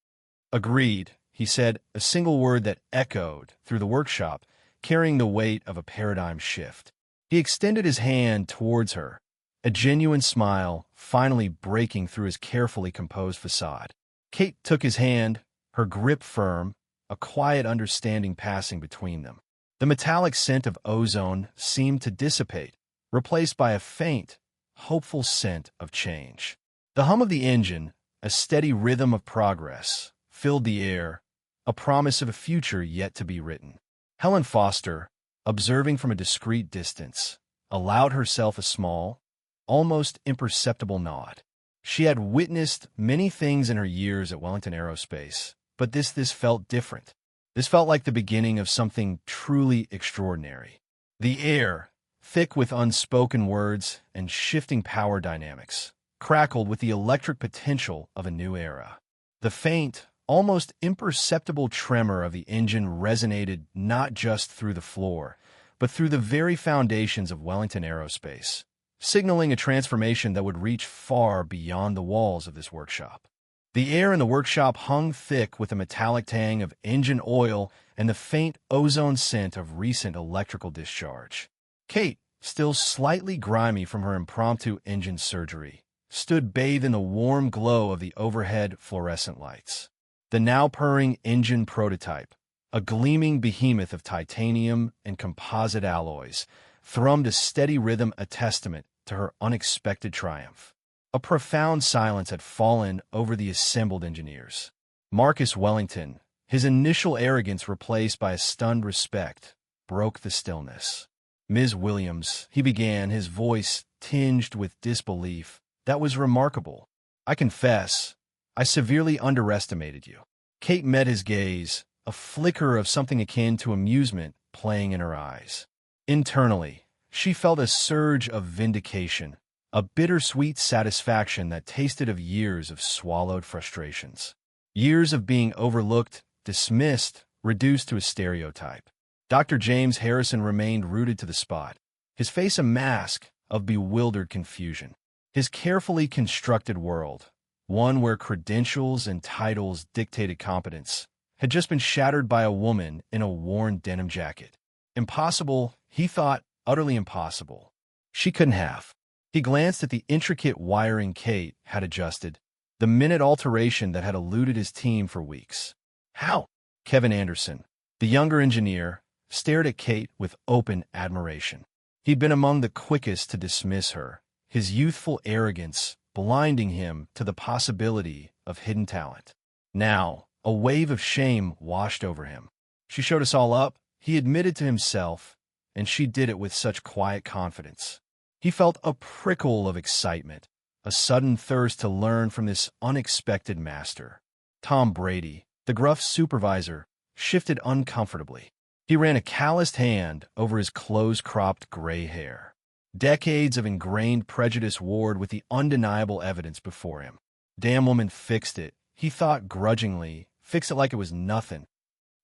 "Agreed," he said, a single word that echoed through the workshop, carrying the weight of a paradigm shift. He extended his hand towards her, a genuine smile finally breaking through his carefully composed facade. Kate took his hand, her grip firm, a quiet understanding passing between them. The metallic scent of ozone seemed to dissipate, replaced by a faint, hopeful scent of change. The hum of the engine, a steady rhythm of progress, filled the air, a promise of a future yet to be written. Helen Foster, observing from a discreet distance, allowed herself a small, almost imperceptible nod. She had witnessed many things in her years at Wellington Aerospace, but this felt different. This felt like the beginning of something truly extraordinary. The air, thick with unspoken words and shifting power dynamics, crackled with the electric potential of a new era. The faint, almost imperceptible tremor of the engine resonated not just through the floor, but through the very foundations of Wellington Aerospace, signaling a transformation that would reach far beyond the walls of this workshop. The air in the workshop hung thick with a metallic tang of engine oil and the faint ozone scent of recent electrical discharge. Kate, still slightly grimy from her impromptu engine surgery, stood bathed in the warm glow of the overhead fluorescent lights. The now purring engine prototype, a gleaming behemoth of titanium and composite alloys, thrummed a steady rhythm, a testament to her unexpected triumph. A profound silence had fallen over the assembled engineers. Marcus Wellington, his initial arrogance replaced by a stunned respect, broke the stillness. "Ms. Williams," he began, his voice tinged with disbelief. "That was remarkable. I confess, I severely underestimated you." Kate met his gaze, a flicker of something akin to amusement playing in her eyes. Internally, she felt a surge of vindication, a bittersweet satisfaction that tasted of years of swallowed frustrations. Years of being overlooked, dismissed, reduced to a stereotype. Dr. James Harrison remained rooted to the spot, his face a mask of bewildered confusion. His carefully constructed world, one where credentials and titles dictated competence, had just been shattered by a woman in a worn denim jacket. Impossible, he thought, utterly impossible. She couldn't have. He glanced at the intricate wiring Kate had adjusted, the minute alteration that had eluded his team for weeks. How? Kevin Anderson, the younger engineer, stared at Kate with open admiration. He'd been among the quickest to dismiss her, his youthful arrogance blinding him to the possibility of hidden talent. Now, a wave of shame washed over him. She showed us all up, he admitted to himself, and she did it with such quiet confidence. He felt a prickle of excitement, a sudden thirst to learn from this unexpected master. Tom Brady, the gruff supervisor, shifted uncomfortably. He ran a calloused hand over his close-cropped gray hair. Decades of ingrained prejudice warred with the undeniable evidence before him. Damn woman fixed it, he thought grudgingly, fix it like it was nothing.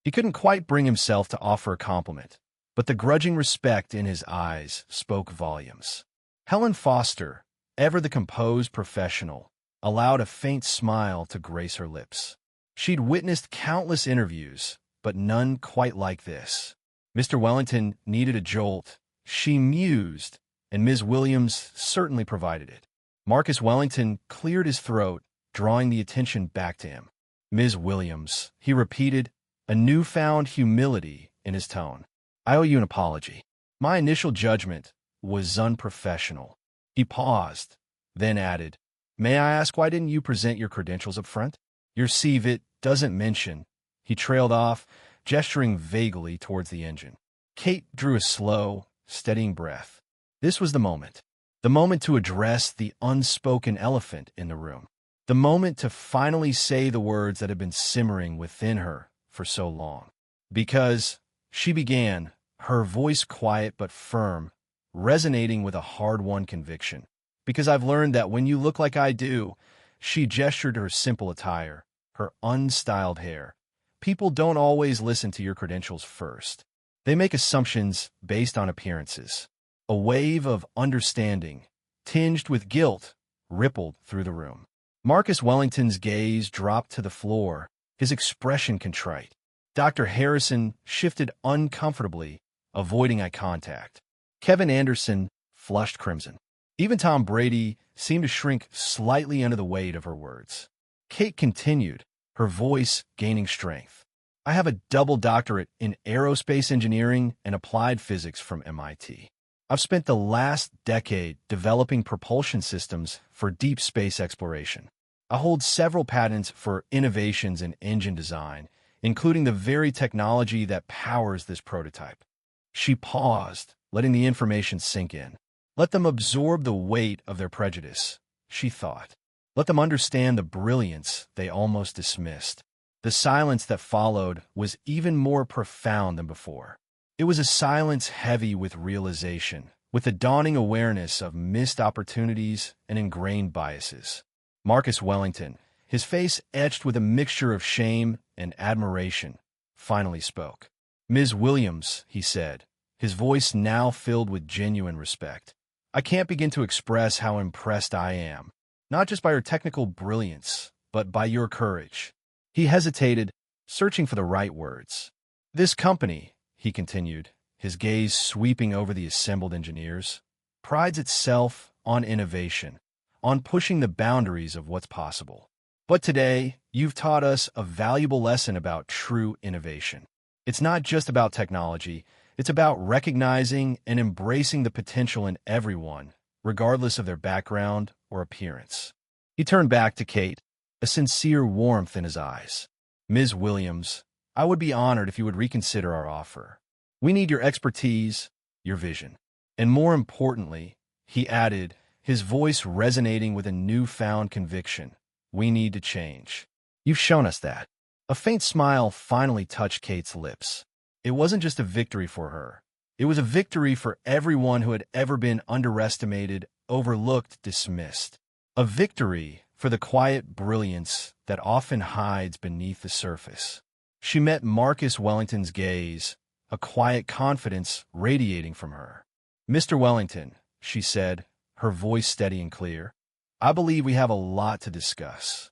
He couldn't quite bring himself to offer a compliment, but the grudging respect in his eyes spoke volumes. Helen Foster, ever the composed professional, allowed a faint smile to grace her lips. She'd witnessed countless interviews, but none quite like this. Mr. Wellington needed a jolt, she mused, and Ms. Williams certainly provided it. Marcus Wellington cleared his throat, drawing the attention back to him. "Ms. Williams," he repeated, a newfound humility in his tone. "I owe you an apology. My initial judgment was unprofessional." He paused, then added, "May I ask why didn't you present your credentials up front? Your CV doesn't mention." He trailed off, gesturing vaguely towards the engine. Kate drew a slow, steadying breath. This was the moment to address the unspoken elephant in the room, the moment to finally say the words that had been simmering within her for so long. "Because," she began, her voice quiet but firm, resonating with a hard-won conviction, "because I've learned that when you look like I do," she gestured to her simple attire, her unstyled hair, "people don't always listen to your credentials first. They make assumptions based on appearances." A wave of understanding, tinged with guilt, rippled through the room. Marcus Wellington's gaze dropped to the floor, his expression contrite. Dr. Harrison shifted uncomfortably, avoiding eye contact. Kevin Anderson flushed crimson. Even Tom Brady seemed to shrink slightly under the weight of her words. Kate continued, her voice gaining strength. "I have a double doctorate in aerospace engineering and applied physics from MIT. I've spent the last decade developing propulsion systems for deep space exploration. I hold several patents for innovations in engine design, including the very technology that powers this prototype." She paused, letting the information sink in. Let them absorb the weight of their prejudice, she thought. Let them understand the brilliance they almost dismissed. The silence that followed was even more profound than before. It was a silence heavy with realization, with the dawning awareness of missed opportunities and ingrained biases. Marcus Wellington, his face etched with a mixture of shame and admiration, finally spoke. "Ms. Williams," he said, his voice now filled with genuine respect, "I can't begin to express how impressed I am, not just by your technical brilliance, but by your courage." He hesitated, searching for the right words. "This company," he continued, his gaze sweeping over the assembled engineers, "prides itself on innovation, on pushing the boundaries of what's possible. But today, you've taught us a valuable lesson about true innovation. It's not just about technology, it's about recognizing and embracing the potential in everyone, regardless of their background or appearance. He turned back to Kate, a sincere warmth in his eyes. Ms. Williams, I would be honored if you would reconsider our offer. We need your expertise, your vision. And more importantly, he added, his voice resonating with a newfound conviction, we need to change. You've shown us that. A faint smile finally touched Kate's lips. It wasn't just a victory for her. It was a victory for everyone who had ever been underestimated, overlooked, dismissed. A victory for the quiet brilliance that often hides beneath the surface. She met Marcus Wellington's gaze, a quiet confidence radiating from her. Mr. Wellington, she said, her voice steady and clear, I believe we have a lot to discuss.